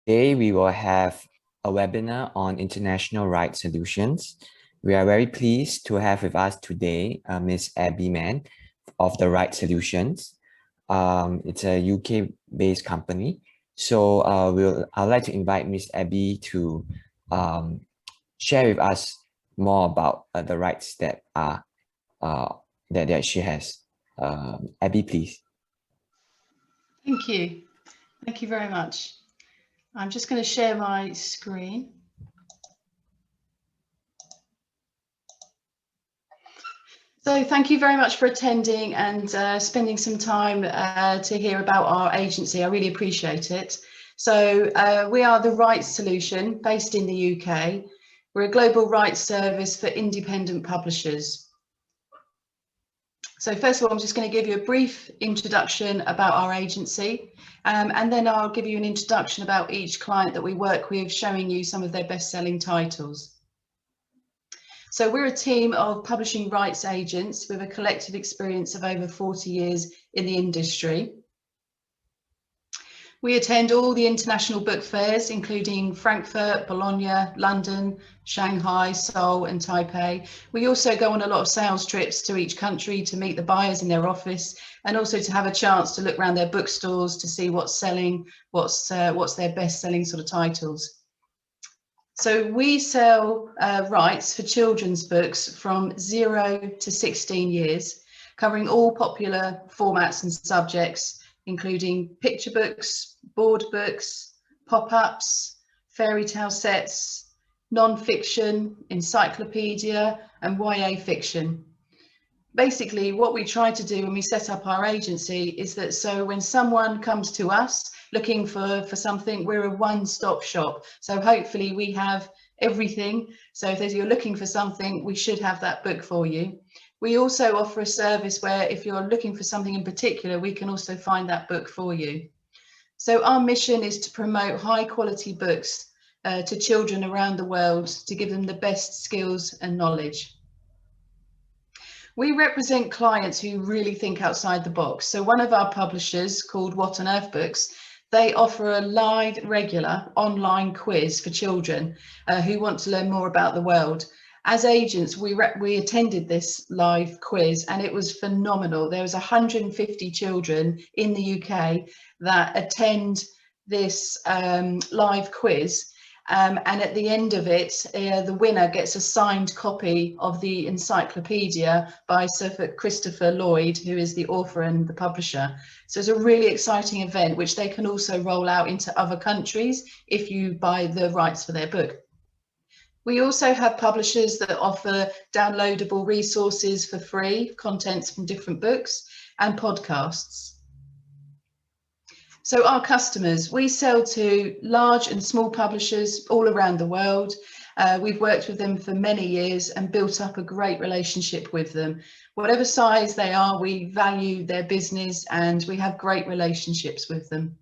Today, we will have a webinar on international rights solutions. We are very pleased to have with us today Ms. Abby Mann of the Right Solutions. It's a UK-based company. So I'd like to invite Ms. Abby to share with us more about the rights that are that she has. Abby, please. Thank you. Thank you very much. I'm just going to share my screen. So thank you very much for attending and spending some time to hear about our agency. I really appreciate it. So we are the Rights Solution based in the UK. We're a global rights service for independent publishers. So first of all, I'm just going to give you a brief introduction about our agency, and then I'll give you an introduction about each client that we work with, showing you some of their best-selling titles. So we're a team of publishing rights agents with a collective experience of over 40 years in the industry. We attend all the international book fairs, including Frankfurt, Bologna, London, Shanghai, Seoul and Taipei. We also go on a lot of sales trips to each country to meet the buyers in their office, and also to have a chance to look around their bookstores to see what's selling, what's their best-selling sort of titles. So we sell rights for children's books from 0 to 16 years, covering all popular formats and subjects, including picture books, board books, pop-ups, fairy tale sets, non-fiction, encyclopedia, and YA fiction. Basically, what we try to do when we set up our agency is that so when someone comes to us looking for something, we're a one-stop shop. So hopefully we have everything. So if you're looking for something, we should have that book for you. We also offer a service where if you're looking for something in particular, we can also find that book for you. So our mission is to promote high quality books to children around the world to give them the best skills and knowledge. We represent clients who really think outside the box. So one of our publishers, called What on Earth Books, they offer a live, regular online quiz for children who want to learn more about the world. As agents, we attended this live quiz and it was phenomenal. There was 150 children in the UK that attend this live quiz. And at the end of it, the winner gets a signed copy of the Encyclopedia by Sir Christopher Lloyd, who is the author and the publisher. So it's a really exciting event, which they can also roll out into other countries if you buy the rights for their book. We also have publishers that offer downloadable resources for free, contents from different books, and podcasts. So our customers, we sell to large and small publishers all around the world. We've worked with them for many years and built up a great relationship with them. Whatever size they are, we value their business and we have great relationships with them.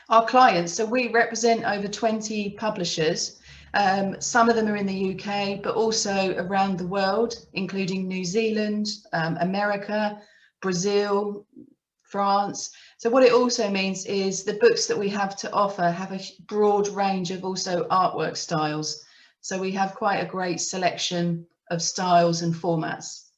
Our clients, so we represent over 20 publishers. Some of them are in the UK, but also around the world, including New Zealand, America, Brazil, France. So what it also means is the books that we have to offer have a broad range of also artwork styles. So we have quite a great selection of styles and formats.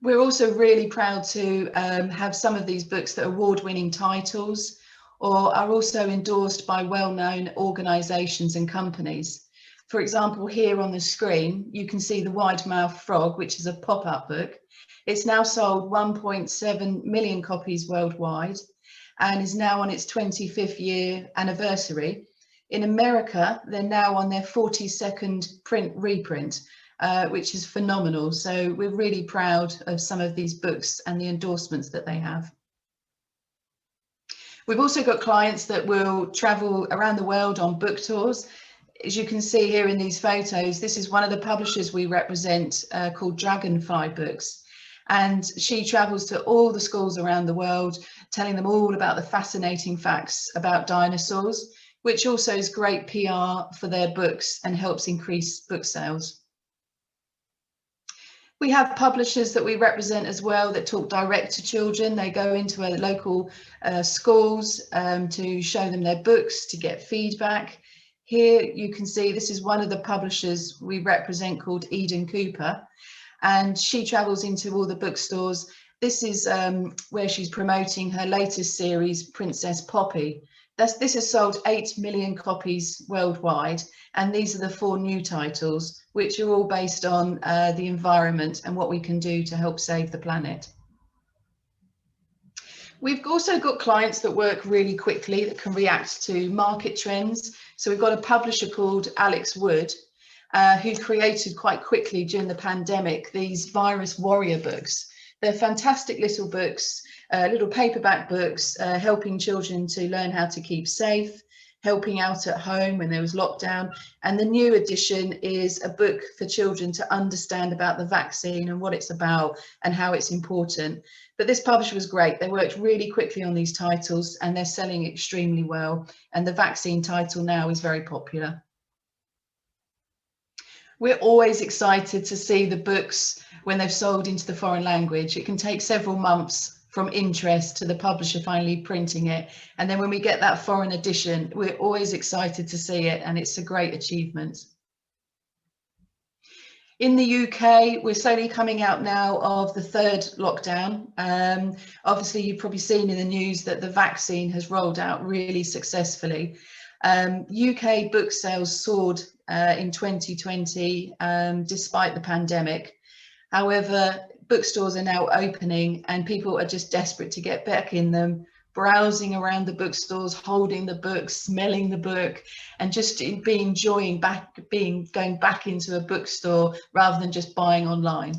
We're also really proud to have some of these books that are award-winning titles or are also endorsed by well-known organisations and companies. For example, here on the screen, you can see The Wide-Mouthed Frog, which is a pop-up book. It's now sold 1.7 million copies worldwide and is now on its 25th year anniversary. In America, they're now on their 42nd reprint, which is phenomenal. So we're really proud of some of these books and the endorsements that they have. We've also got clients that will travel around the world on book tours. As you can see here in these photos, this is one of the publishers we represent called Dragonfly Books. And she travels to all the schools around the world, telling them all about the fascinating facts about dinosaurs, which also is great PR for their books and helps increase book sales. We have publishers that we represent as well that talk direct to children. They go into our local schools to show them their books, to get feedback. Here you can see this is one of the publishers we represent called Eden Cooper, and she travels into all the bookstores. This is where she's promoting her latest series, Princess Poppy. This has sold 8 million copies worldwide, and these are the 4 new titles, which are all based on the environment and what we can do to help save the planet. We've also got clients that work really quickly, that can react to market trends. So we've got a publisher called Alex Wood, who created quite quickly during the pandemic these virus warrior books. They're fantastic little books, little paperback books, helping children to learn how to keep safe, helping out at home when there was lockdown. And the new edition is a book for children to understand about the vaccine and what it's about and how it's important. But this publisher was great. They worked really quickly on these titles and they're selling extremely well. And the vaccine title now is very popular. We're always excited to see the books when they've sold into the foreign language. It can take several months from interest to the publisher finally printing it. And then when we get that foreign edition, we're always excited to see it, and it's a great achievement. In the UK, we're slowly coming out now of the 3rd lockdown. Obviously, you've probably seen in the news that the vaccine has rolled out really successfully. UK book sales soared in 2020 despite the pandemic. However, bookstores are now opening and people are just desperate to get back in them, browsing around the bookstores, holding the book, smelling the book, and just going back into a bookstore rather than just buying online.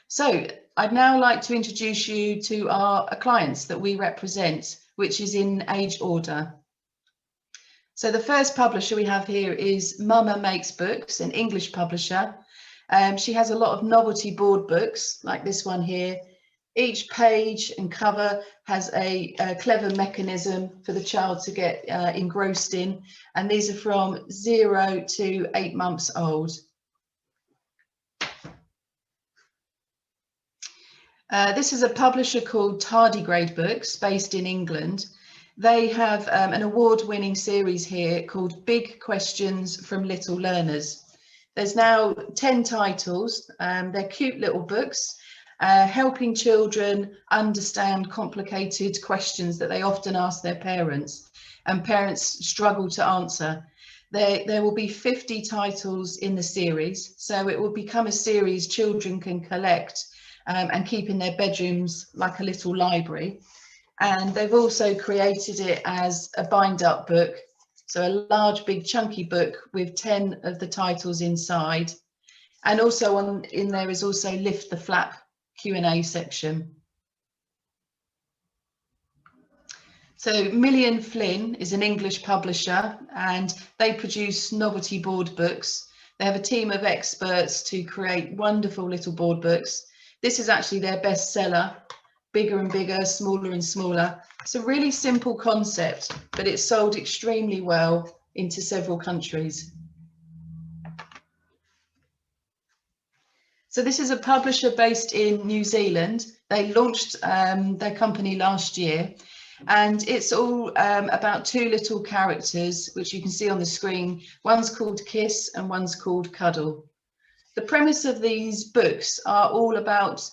So I'd now like to introduce you to our clients that we represent, which is in age order. So the first publisher we have here is Mama Makes Books, an English publisher. She has a lot of novelty board books like this one here. Each page and cover has a clever mechanism for the child to get engrossed in, and these are from 0 to 8 months old. This is a publisher called Tardigrade Books, based in England. They have an award-winning series here called Big Questions from Little Learners. There's now 10 titles. They're cute little books, helping children understand complicated questions that they often ask their parents, and parents struggle to answer. There will be 50 titles in the series, so it will become a series children can collect and keep in their bedrooms like a little library. And they've also created it as a bind-up book, so a large, big, chunky book with 10 of the titles inside. And also in there is also Lift the Flap Q&A section. So Million Flynn is an English publisher, and they produce novelty board books. They have a team of experts to create wonderful little board books. This is actually their bestseller, bigger and bigger, smaller and smaller. It's a really simple concept, but it's sold extremely well into several countries. So this is a publisher based in New Zealand. They launched their company last year, and it's all about 2 little characters, which you can see on the screen. One's called Kiss and one's called Cuddle. The premise of these books are all about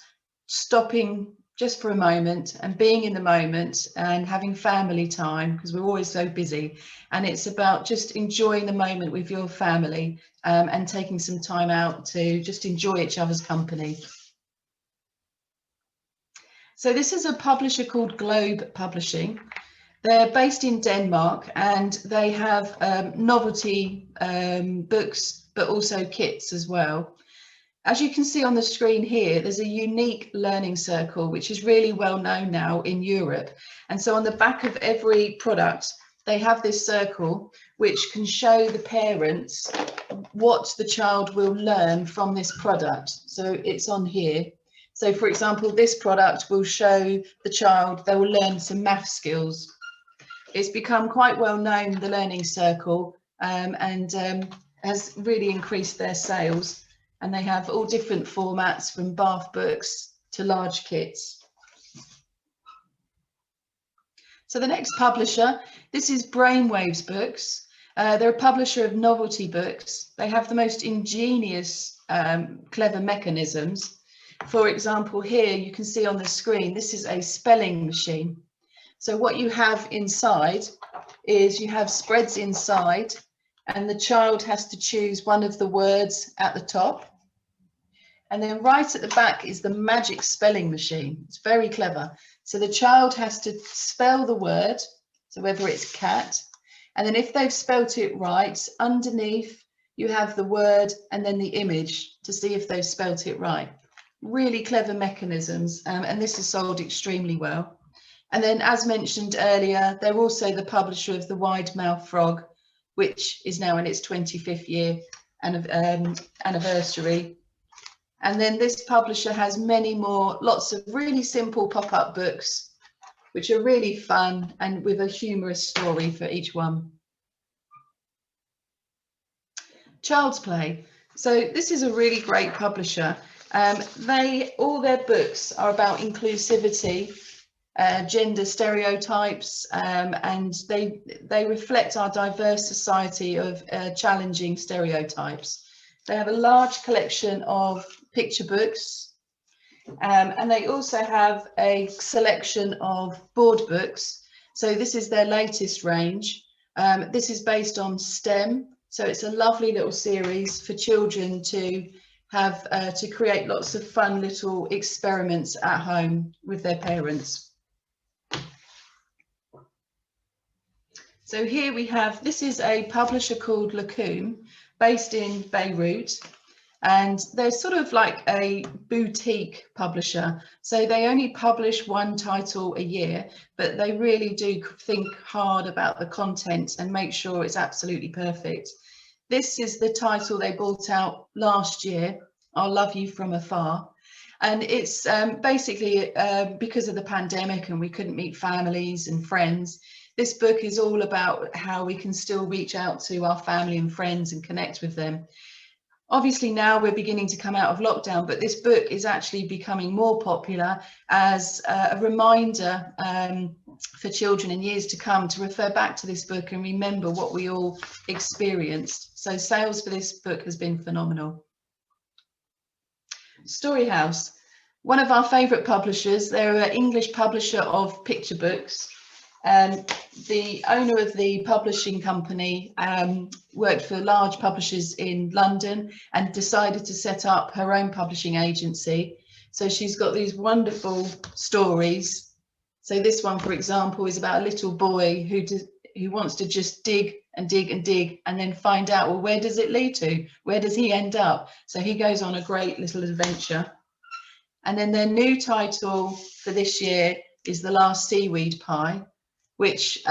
stopping just for a moment and being in the moment and having family time, because we're always so busy, and it's about just enjoying the moment with your family and taking some time out to just enjoy each other's company. So this is a publisher called Globe Publishing. They're based in Denmark, and they have novelty books, but also kits as well. As you can see on the screen here, there's a unique learning circle, which is really well known now in Europe. And so on the back of every product, they have this circle, which can show the parents what the child will learn from this product. So it's on here. So for example, this product will show the child, they will learn some math skills. It's become quite well known, the learning circle, and has really increased their sales. and they have all different formats from bath books to large kits. So the next publisher, this is Brainwaves Books. They're a publisher of novelty books. They have the most ingenious, clever mechanisms. For example, here you can see on the screen, this is a spelling machine. So what you have inside is you have spreads inside, and the child has to choose one of the words at the top. And then right at the back is the magic spelling machine. It's very clever. So the child has to spell the word, so whether it's cat, and then if they've spelt it right, underneath you have the word and then the image to see if they've spelt it right. Really clever mechanisms, and this is sold extremely well. And then, as mentioned earlier, they're also the publisher of the Wide-Mouthed Frog, which is now in its 25th year anniversary. And then this publisher has many more, lots of really simple pop-up books, which are really fun and with a humorous story for each one. Child's Play. So this is a really great publisher. All their books are about inclusivity, gender stereotypes, and they reflect our diverse society of challenging stereotypes. They have a large collection of picture books, and they also have a selection of board books. So this is their latest range. This is based on STEM, so it's a lovely little series for children to have to create lots of fun little experiments at home with their parents. So here we have, this is a publisher called Lacombe, based in Beirut, and they're sort of like a boutique publisher. So they only publish one title a year, but they really do think hard about the content and make sure it's absolutely perfect. This is the title they brought out last year, I'll Love You From Afar. And it's basically because of the pandemic and we couldn't meet families and friends. This book is all about how we can still reach out to our family and friends and connect with them. Obviously now we're beginning to come out of lockdown, but this book is actually becoming more popular as a reminder for children in years to come to refer back to this book and remember what we all experienced. So sales for this book has been phenomenal. Story House, one of our favourite publishers. They're an English publisher of picture books. The owner of the publishing company worked for large publishers in London and decided to set up her own publishing agency. So she's got these wonderful stories. So this one, for example, is about a little boy who wants to just dig and dig and dig and then find out, well, where does it lead to? Where does he end up? So he goes on a great little adventure. And then their new title for this year is The Last Seaweed Pie, which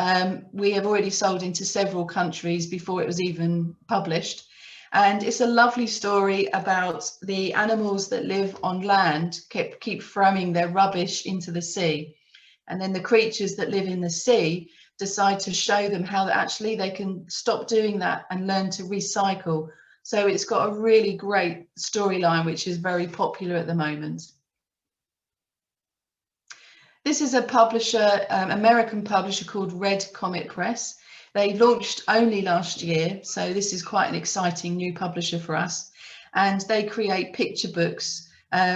we have already sold into several countries before it was even published. And it's a lovely story about the animals that live on land keep throwing their rubbish into the sea. And then the creatures that live in the sea decide to show them how actually they can stop doing that and learn to recycle. So it's got a really great storyline, which is very popular at the moment. This is a publisher, American publisher called Red Comet Press. They launched only last year, so this is quite an exciting new publisher for us. And they create picture books,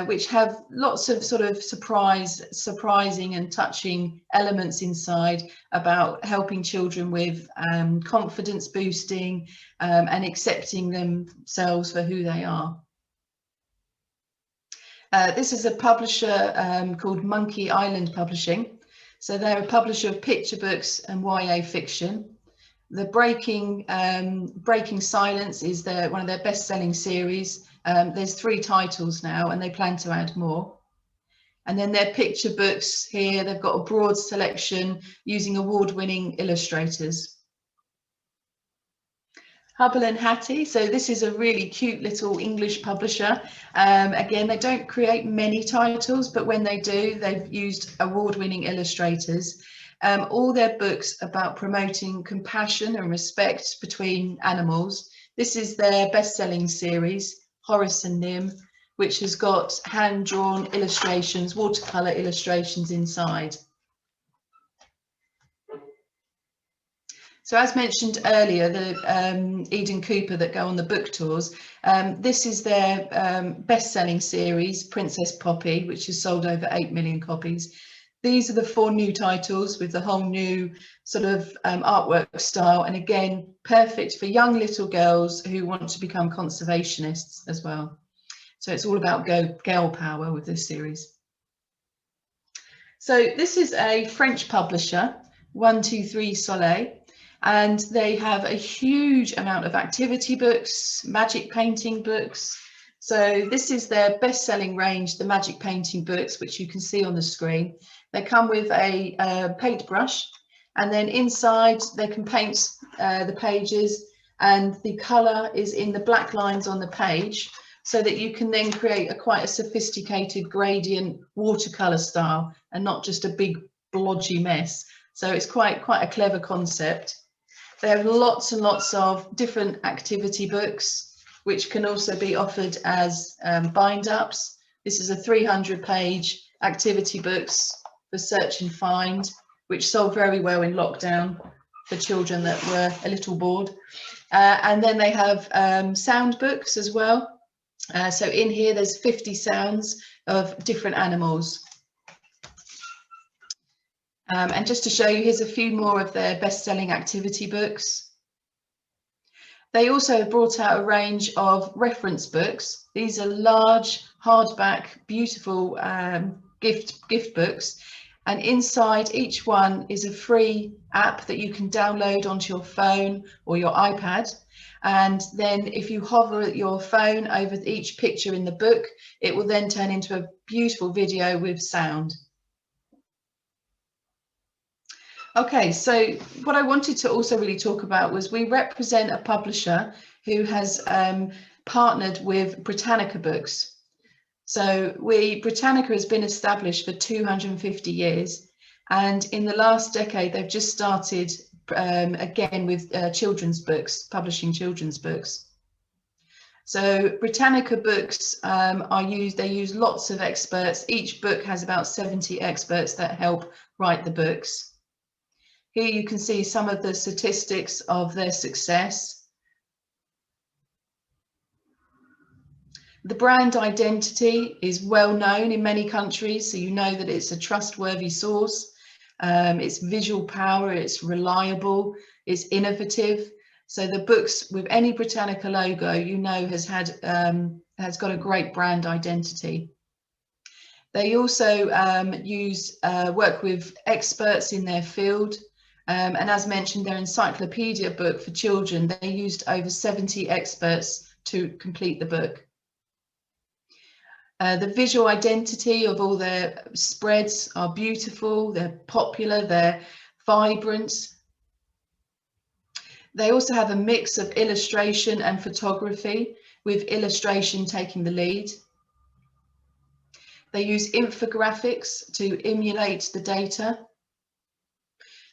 which have lots of sort of surprising and touching elements inside about helping children with confidence boosting and accepting themselves for who they are. This is a publisher called Monkey Island Publishing. So they're a publisher of picture books and YA fiction. The Breaking Silence is one of their best-selling series. There's 3 titles now and they plan to add more. And then their picture books here, they've got a broad selection using award-winning illustrators. Hubble and Hattie, so this is a really cute little English publisher. Again, they don't create many titles, but when they do, they've used award-winning illustrators. All their books about promoting compassion and respect between animals. This is their best-selling series, Horace and Nim, which has got hand-drawn illustrations, watercolour illustrations inside. So as mentioned earlier, the Eden Cooper that go on the book tours, this is their best-selling series, Princess Poppy, which has sold over 8 million copies. These are the 4 new titles with the whole new sort of artwork style, and again, perfect for young little girls who want to become conservationists as well. So it's all about girl power with this series. So this is a French publisher, 123 Soleil, and they have a huge amount of activity books, magic painting books. So this is their best-selling range, the magic painting books, which you can see on the screen. They come with a paintbrush, and then inside they can paint the pages, and the colour is in the black lines on the page, so that you can then create quite a sophisticated gradient watercolour style and not just a big blodgy mess. So it's quite a clever concept. They have lots and lots of different activity books, which can also be offered as bind-ups. This is a 300-page activity books for search and find, which sold very well in lockdown for children that were a little bored. And then they have sound books as well. So in here, there's 50 sounds of different animals. And just to show you, here's a few more of their best-selling activity books. They also brought out a range of reference books. These are large, hardback, beautiful gift books. And inside each one is a free app that you can download onto your phone or your iPad. And then if you hover your phone over each picture in the book, it will then turn into a beautiful video with sound. Okay, so what I wanted to also really talk about was we represent a publisher who has partnered with Britannica Books. So Britannica has been established for 250 years, and in the last decade they've just started again with children's books, publishing children's books. So Britannica Books they use lots of experts. Each book has about 70 experts that help write the books. Here you can see some of the statistics of their success. The brand identity is well known in many countries, so you know that it's a trustworthy source. It's visual power, it's reliable, it's innovative. So the books with any Britannica logo, you know, has got a great brand identity. They also work with experts in their field. And as mentioned, their Encyclopedia book for children, they used over 70 experts to complete the book. The visual identity of all their spreads are beautiful, they're popular, they're vibrant. They also have a mix of illustration and photography, with illustration taking the lead. They use infographics to emulate the data.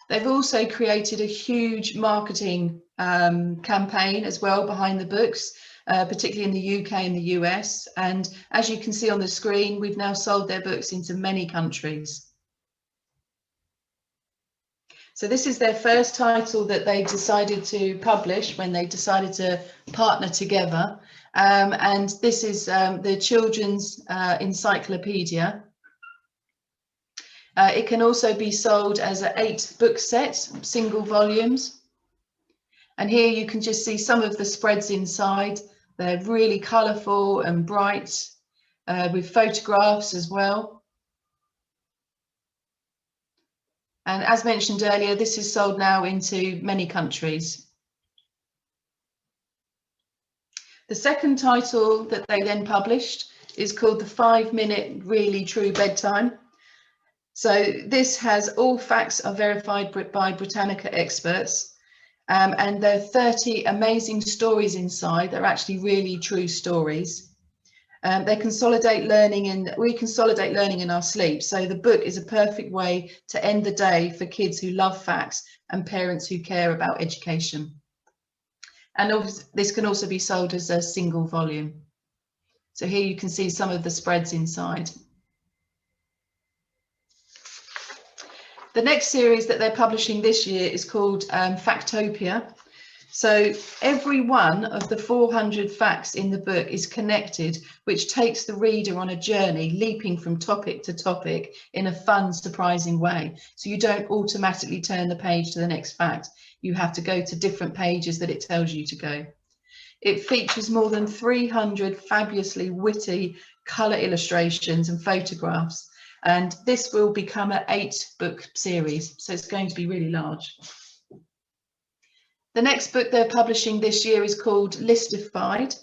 They've also created a huge marketing campaign as well behind the books, particularly in the UK and the US. And as you can see on the screen, we've now sold their books into many countries. So this is their first title that they decided to publish when they decided to partner together. And this is the children's encyclopedia. It can also be sold as an 8-book set, single volumes. And here you can just see some of the spreads inside. They're really colourful and bright, with photographs as well. And as mentioned earlier, this is sold now into many countries. The second title that they then published is called The 5-Minute Really True Bedtime. So this has all facts are verified by Britannica experts, and there are 30 amazing stories inside. They're actually really true stories. They consolidate learning, and we consolidate learning in our sleep. So the book is a perfect way to end the day for kids who love facts and parents who care about education. And this can also be sold as a single volume. So here you can see some of the spreads inside. The next series that they're publishing this year is called Factopia. So every one of the 400 facts in the book is connected, which takes the reader on a journey, leaping from topic to topic in a fun, surprising way. So you don't automatically turn the page to the next fact. You have to go to different pages that it tells you to go. It features more than 300 fabulously witty colour illustrations and photographs. And this will become an 8-book series. So it's going to be really large. The next book they're publishing this year is called Listified,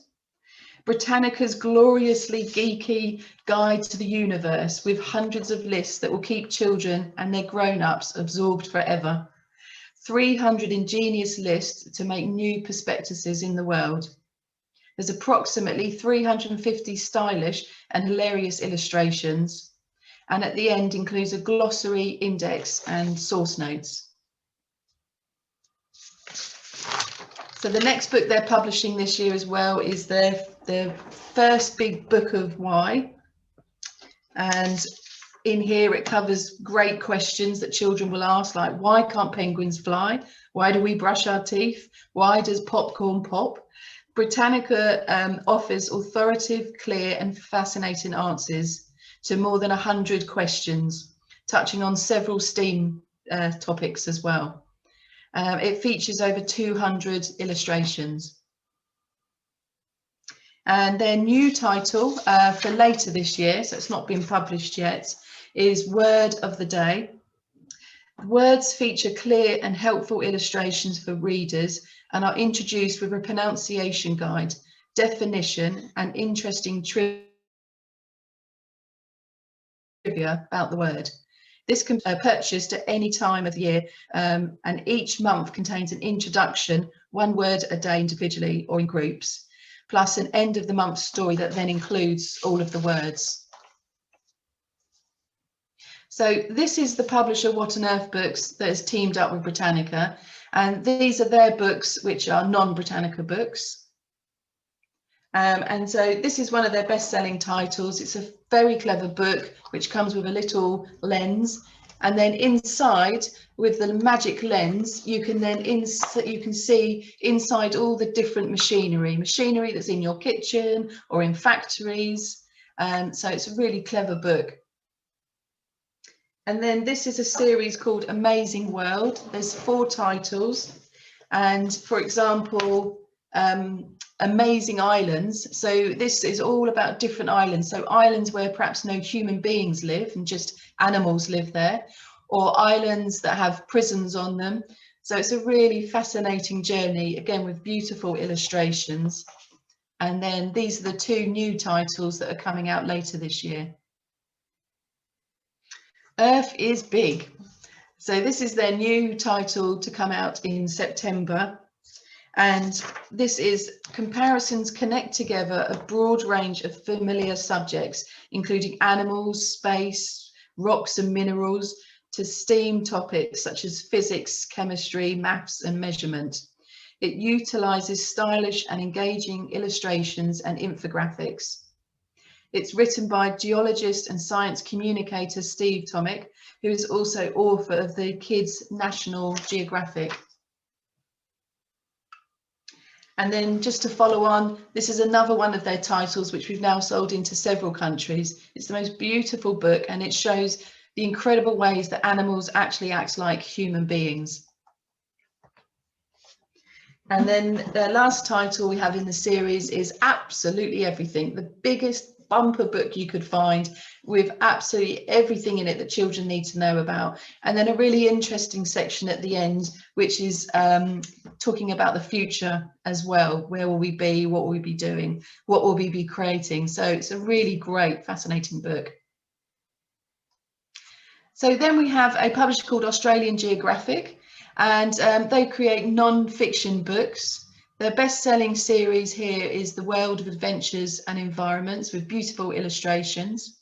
Britannica's gloriously geeky guide to the universe, with hundreds of lists that will keep children and their grown-ups absorbed forever. 300 ingenious lists to make new perspectives in the world. There's approximately 350 stylish and hilarious illustrations, and at the end includes a glossary, index and source notes. So the next book they're publishing this year as well is their first big book of why. And in here it covers great questions that children will ask, like why can't penguins fly? Why do we brush our teeth? Why does popcorn pop? Britannica offers authoritative, clear and fascinating answers to more than 100 questions, touching on several STEAM topics as well. It features over 200 illustrations. And their new title for later this year, so it's not been published yet, is Word of the Day. Words feature clear and helpful illustrations for readers and are introduced with a pronunciation guide, definition and interesting trivia about the word. This can be purchased at any time of the year, and each month contains an introduction, 1 word a day individually or in groups, plus an end of the month story that then includes all of the words. So this is the publisher What on Earth Books that has teamed up with Britannica, and these are their books which are non-Britannica books. And so this is one of their best-selling titles. It's a very clever book which comes with a little lens, and then inside with the magic lens you can then see inside all the different machinery that's in your kitchen or in factories. So it's a really clever book. And then this is a series called Amazing World. There's 4 titles, and for example, Amazing Islands. So this is all about different islands. So islands where perhaps no human beings live and just animals live there, or islands that have prisons on them. So it's a really fascinating journey, again with beautiful illustrations. And then these are the 2 new titles that are coming out later this year. Earth is Big. So this is their new title to come out in September. And this is comparisons connect together a broad range of familiar subjects, including animals, space, rocks and minerals, to STEAM topics such as physics, chemistry, maths and measurement. It utilizes stylish and engaging illustrations and infographics. It's written by geologist and science communicator Steve Tomic, who is also author of the Kids National Geographic. And then just to follow on, this is another one of their titles which we've now sold into several countries. It's the most beautiful book, and it shows the incredible ways that animals actually act like human beings. And then the last title we have in the series is Absolutely Everything, the biggest bumper book you could find, with absolutely everything in it that children need to know about. And then a really interesting section at the end, which is talking about the future as well. Where will we be? What will we be doing? What will we be creating? So it's a really great, fascinating book. So then we have a publisher called Australian Geographic, and they create non-fiction books. Their best-selling series here is The World of Adventures and Environments, with beautiful illustrations.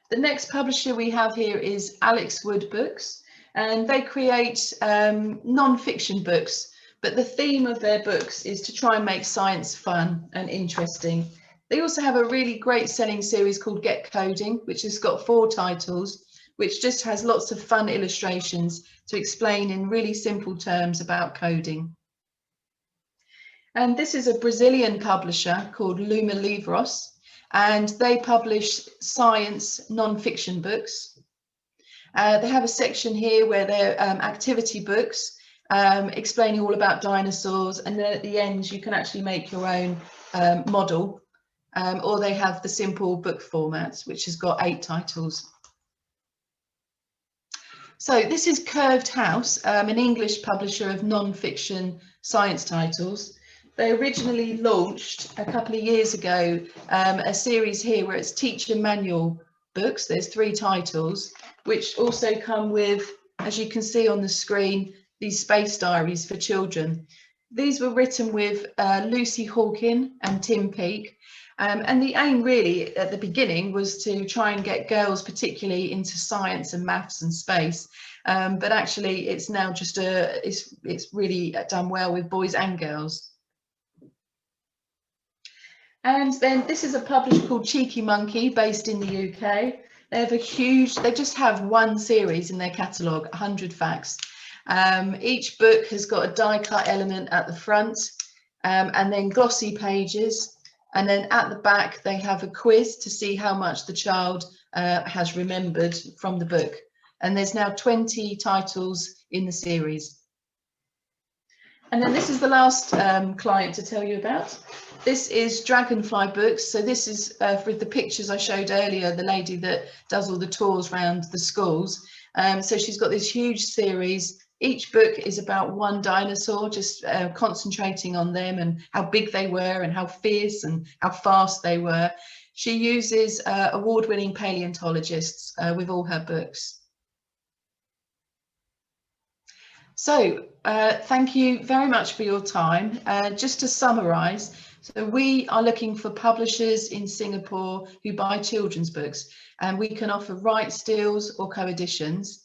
The next publisher we have here is Alex Wood Books, and they create non-fiction books, but the theme of their books is to try and make science fun and interesting. They also have a really great selling series called Get Coding, which has got 4 titles, which just has lots of fun illustrations to explain in really simple terms about coding. And this is a Brazilian publisher called Luma Livros, and they publish science non-fiction books. They have a section here where they're activity books, explaining all about dinosaurs, and then at the end you can actually make your own model, or they have the simple book format, which has got 8 titles. So this is Curved House, an English publisher of non-fiction science titles. They originally launched a couple of years ago a series here where it's teacher manual books. There's 3 titles, which also come with, as you can see on the screen, these space diaries for children. These were written with Lucy Hawkin and Tim Peake. And the aim really at the beginning was to try and get girls particularly into science and maths and space. But actually it's now just it's really done well with boys and girls. And then this is a publisher called Cheeky Monkey based in the UK. They have they just have 1 series in their catalogue, 100 facts. Each book has got a die cut element at the front, and then glossy pages. And then at the back, they have a quiz to see how much the child has remembered from the book. And there's now 20 titles in the series. And then this is the last client to tell you about. This is Dragonfly Books. So this is with the pictures I showed earlier, the lady that does all the tours around the schools. So she's got this huge series. Each book is about 1 dinosaur, just concentrating on them and how big they were and how fierce and how fast they were. She uses award-winning paleontologists with all her books. So thank you very much for your time. Just to summarise, so we are looking for publishers in Singapore who buy children's books, and we can offer rights deals or co-editions.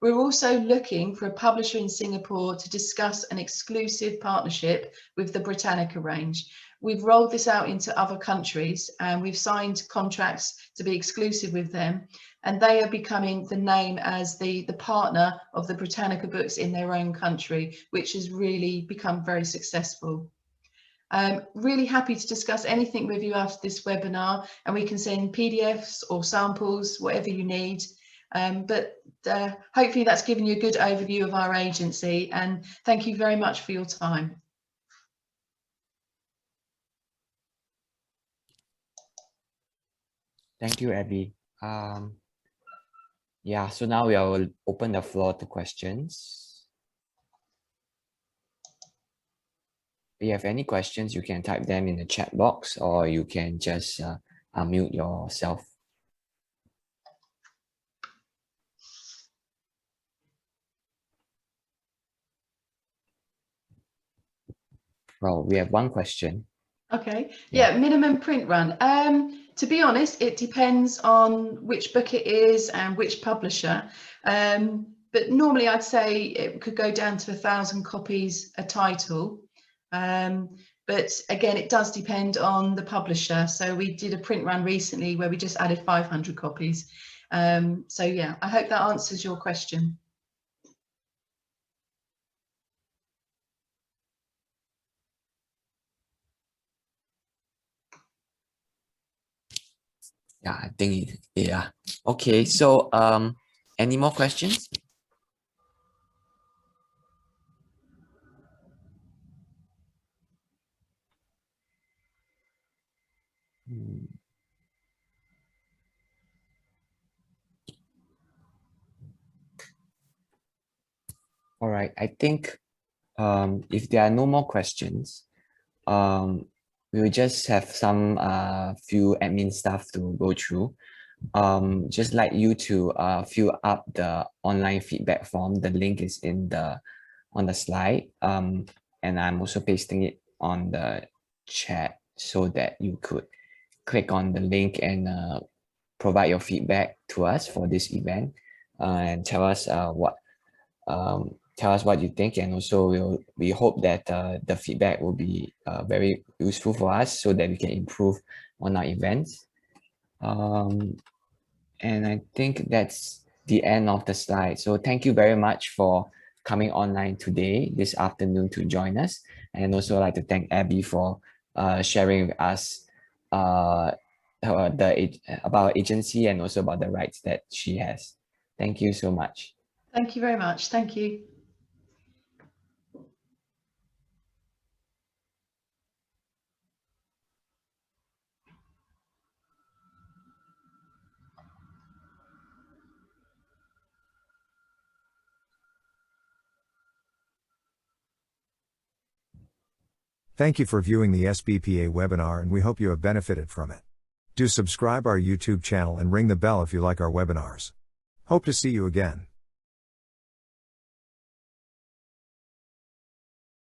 We're also looking for a publisher in Singapore to discuss an exclusive partnership with the Britannica range. We've rolled this out into other countries and we've signed contracts to be exclusive with them, and they are becoming the name as the partner of the Britannica books in their own country, which has really become very successful. Really happy to discuss anything with you after this webinar, and we can send PDFs or samples, whatever you need. But hopefully that's given you a good overview of our agency, and thank you very much for your time. Thank you, Abby. Yeah, so now we will open the floor to questions. If you have any questions, you can type them in the chat box, or you can just unmute yourself. Well, we have 1 question. Okay, yeah, minimum print run. To be honest, it depends on which book it is and which publisher. But normally I'd say it could go down to 1,000 copies a title. But again, it does depend on the publisher. So we did a print run recently where we just added 500 copies. So yeah, I hope that answers your question. Yeah, I think yeah. Okay, so any more questions? All right, I think if there are no more questions, we will just have some few admin stuff to go through. Just like you to fill up the online feedback form. The link is on the slide, and I'm also pasting it on the chat so that you could click on the link and provide your feedback to us for this event, and tell us what tell us what you think, and also we hope that the feedback will be very useful for us so that we can improve on our events. And I think that's the end of the slide. So thank you very much for coming online today, this afternoon, to join us. And also like to thank Abby for sharing with us about our agency and also about the rights that she has. Thank you so much. Thank you very much. Thank you. Thank you for viewing the SBPA webinar, and we hope you have benefited from it. Do subscribe our YouTube channel and ring the bell if you like our webinars. Hope to see you again.